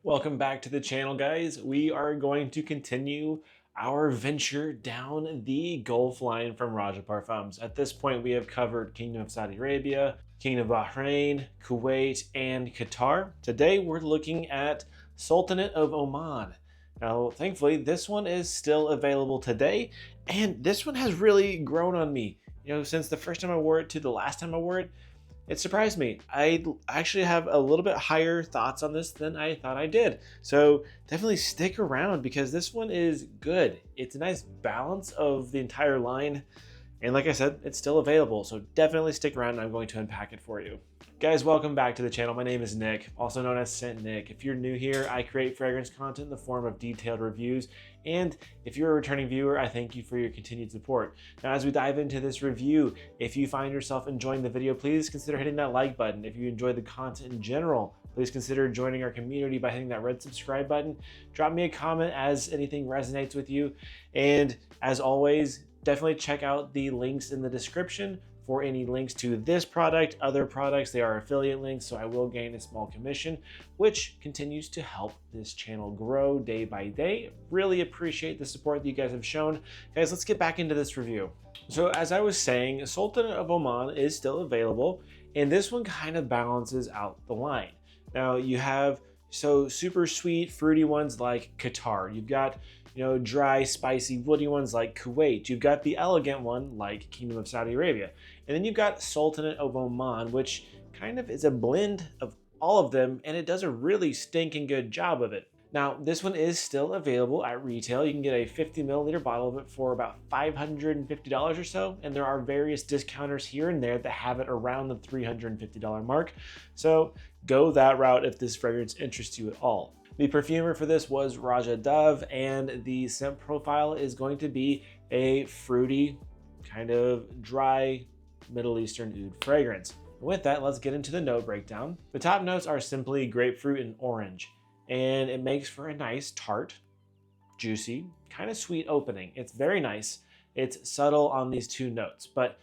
Welcome back to the channel, guys. We are going to continue our venture down the Gulf line from Roja Parfums. At this point, we have covered Kingdom of Saudi Arabia, Kingdom of Bahrain, Kuwait, and Qatar. Today, we're looking at Sultanate of Oman. Now, thankfully, this one is still available today, and this one has really grown on me. Since the first time I wore it to the last time I wore it, it surprised me. I actually have a little bit higher thoughts on this than I thought I did. So definitely stick around because this one is good. It's a nice balance of the entire line. And like I said, it's still available. So definitely stick around and I'm going to unpack it for you. Guys, welcome back to the channel. My name is Nick, also known as Scent Nick. If you're new here, I create fragrance content in the form of detailed reviews. And if you're a returning viewer, I thank you for your continued support. Now, as we dive into this review, if you find yourself enjoying the video, please consider hitting that like button. If you enjoy the content in general, please consider joining our community by hitting that red subscribe button. Drop me a comment as anything resonates with you. And as always, definitely check out the links in the description for any links to this product, other products. They are affiliate links, so I will gain a small commission, which continues to help this channel grow day by day. Really appreciate the support that you guys have shown. Guys, let's get back into this review. So as I was saying, Sultanate of Oman is still available, and this one kind of balances out the line. Now you have super sweet, fruity ones like Qatar. You've got dry, spicy, woody ones like Kuwait. You've got the elegant one like Kingdom of Saudi Arabia. And then you've got Sultanate of Oman, which kind of is a blend of all of them, and it does a really stinking good job of it. Now, this one is still available at retail. You can get a 50 milliliter bottle of it for about $550 or so, and there are various discounters here and there that have it around the $350 mark. So go that route if this fragrance interests you at all. The perfumer for this was Roja Dove, and the scent profile is going to be a fruity, kind of dry, Middle Eastern oud fragrance. With that, let's get into the note breakdown. The top notes are simply grapefruit and orange, and it makes for a nice tart, juicy, kind of sweet opening. It's very nice. It's subtle on these two notes, but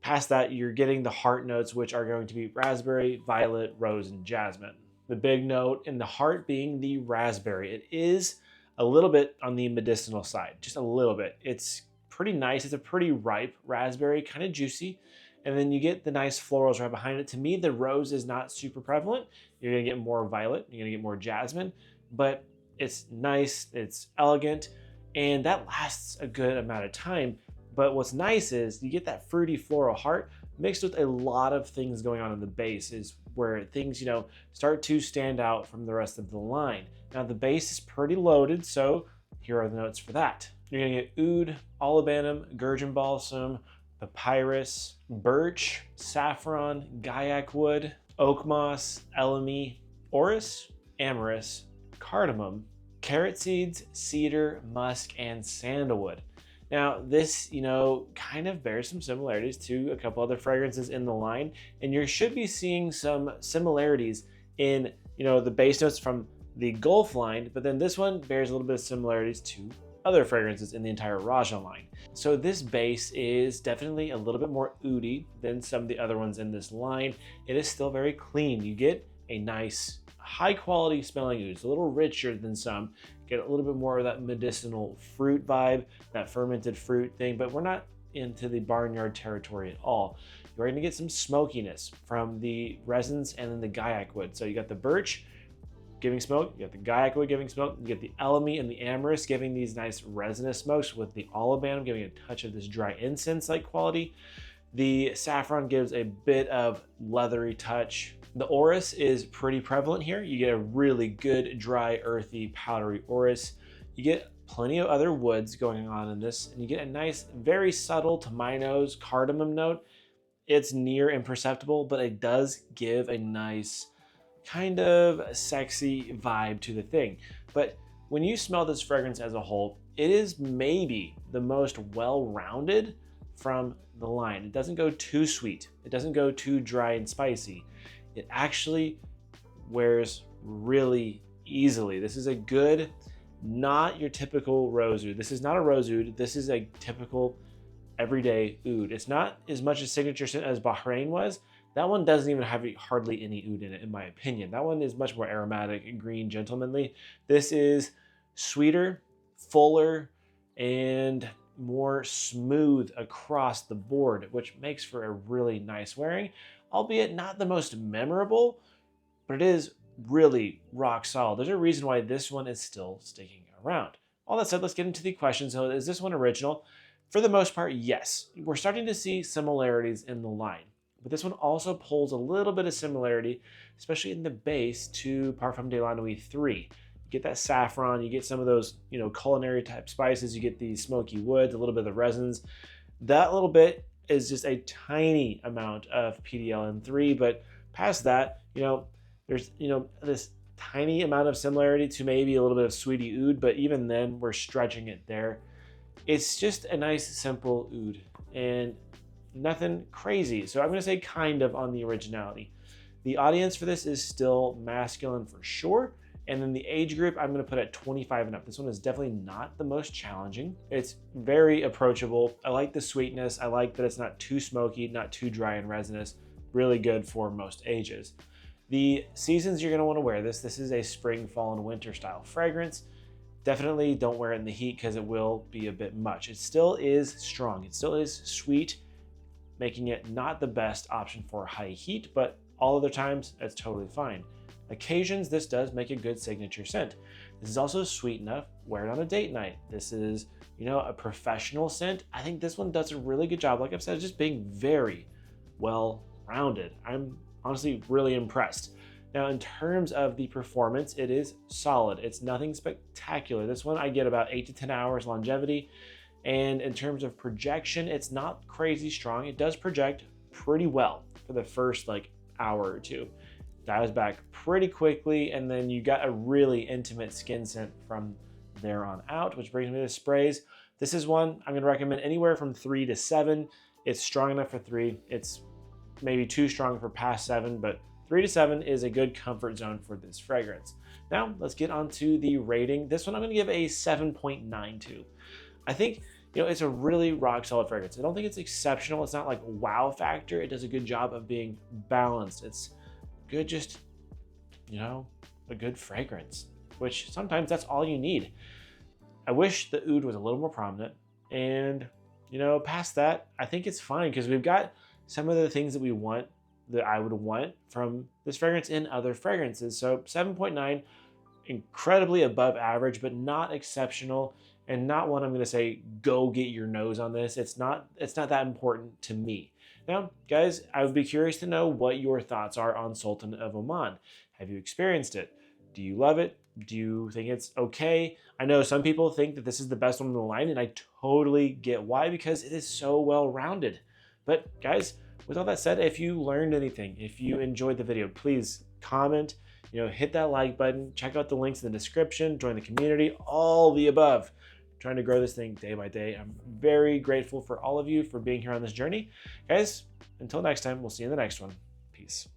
past that, you're getting the heart notes, which are going to be raspberry, violet, rose, and jasmine. The big note in the heart being the raspberry. It is a little bit on the medicinal side, just a little bit. It's pretty nice. It's a pretty ripe raspberry, kind of juicy. And then you get the nice florals right behind it. To me, the rose is not super prevalent. You're gonna get more violet, you're gonna get more jasmine, but it's nice, it's elegant, and that lasts a good amount of time. But what's nice is you get that fruity floral heart mixed with a lot of things going on in the base, is where things, start to stand out from the rest of the line. Now the base is pretty loaded, so here are the notes for that. You're gonna get oud, olibanum, gurgeon balsam, papyrus, birch, saffron, gaiac wood, oak moss, elemi, orris, amyris, cardamom, carrot seeds, cedar, musk, and sandalwood. Now this, kind of bears some similarities to a couple other fragrances in the line, and you should be seeing some similarities in, the base notes from the Gulf line, but then this one bears a little bit of similarities to other fragrances in the entire Roja line. So this base is definitely a little bit more oudy than some of the other ones in this line. It is still very clean. You get a nice, high quality smelling oud. It's a little richer than some. Get a little bit more of that medicinal fruit vibe, that fermented fruit thing, but we're not into the barnyard territory at all. You're gonna get some smokiness from the resins and then the gaiac wood. So you got the birch giving smoke, you got the gaiac wood giving smoke, you get the elemi and the amyris giving these nice resinous smokes, with the olibanum giving a touch of this dry incense-like quality. The saffron gives a bit of leathery touch. The orris is pretty prevalent here. You get a really good, dry, earthy, powdery orris. You get plenty of other woods going on in this, and you get a nice, very subtle, to my nose, cardamom note. It's near imperceptible, but it does give a nice, kind of sexy vibe to the thing. But when you smell this fragrance as a whole, it is maybe the most well-rounded from the line. It doesn't go too sweet. It doesn't go too dry and spicy. It actually wears really easily. This is a good, not your typical rose oud. This is not a rose oud. This is a typical everyday oud. It's not as much a signature scent as Bahrain was. That one doesn't even have hardly any oud in it, in my opinion. That one is much more aromatic, green, gentlemanly. This is sweeter, fuller, and more smooth across the board, which makes for a really nice wearing, albeit not the most memorable, but it is really rock solid. There's a reason why this one is still sticking around. All that said, let's get into the question. So is this one original? For the most part, yes. We're starting to see similarities in the line, but this one also pulls a little bit of similarity, especially in the base, to Parfum de la Nuit 3. You get that saffron, you get some of those, culinary type spices, you get the smoky woods, a little bit of the resins. That little bit is just a tiny amount of PDL-N3, but past that, there's, this tiny amount of similarity to maybe a little bit of sweetie oud, but even then we're stretching it there. It's just a nice, simple oud and nothing crazy. So I'm going to say kind of on the originality. The audience for this is still masculine for sure. And then the age group, I'm going to put at 25 and up. This one is definitely not the most challenging. It's very approachable. I like the sweetness. I like that it's not too smoky, not too dry and resinous. Really good for most ages. The seasons you're going to want to wear this. This is a spring, fall, and winter style fragrance. Definitely don't wear it in the heat because it will be a bit much. It still is strong. It still is sweet, making it not the best option for high heat, but all other times, it's totally fine. Occasions, this does make a good signature scent. This is also sweet enough, wear it on a date night. This is, a professional scent. I think this one does a really good job, like I've said, just being very well-rounded. I'm honestly really impressed. Now, in terms of the performance, it is solid. It's nothing spectacular. This one, I get about 8 to 10 hours longevity. And in terms of projection, it's not crazy strong. It does project pretty well for the first hour or two. Dials back pretty quickly, and then you got a really intimate skin scent from there on out, which brings me to sprays. This is one I'm gonna recommend anywhere from 3 to 7. It's strong enough for 3. It's maybe too strong for past 7, but 3 to 7 is a good comfort zone for this fragrance. Now, let's get on to the rating. This one I'm gonna give a 7.92. I think, it's a really rock solid fragrance. I don't think it's exceptional. It's not like wow factor. It does a good job of being balanced. It's good, just, a good fragrance, which sometimes that's all you need. I wish the oud was a little more prominent, and, past that, I think it's fine because we've got some of the things that we want, that I would want from this fragrance in other fragrances. So 7.9, incredibly above average, but not exceptional, and not one I'm going to say, go get your nose on this. It's not that important to me. Now, guys, I would be curious to know what your thoughts are on Sultanate of Oman. Have you experienced it? Do you love it? Do you think it's okay? I know some people think that this is the best one in the line, and I totally get why, because it is so well-rounded. But guys, with all that said, if you learned anything, if you enjoyed the video, please comment, hit that like button, check out the links in the description, join the community, all the above. Trying to grow this thing day by day. I'm very grateful for all of you for being here on this journey. Guys, until next time, we'll see you in the next one. Peace.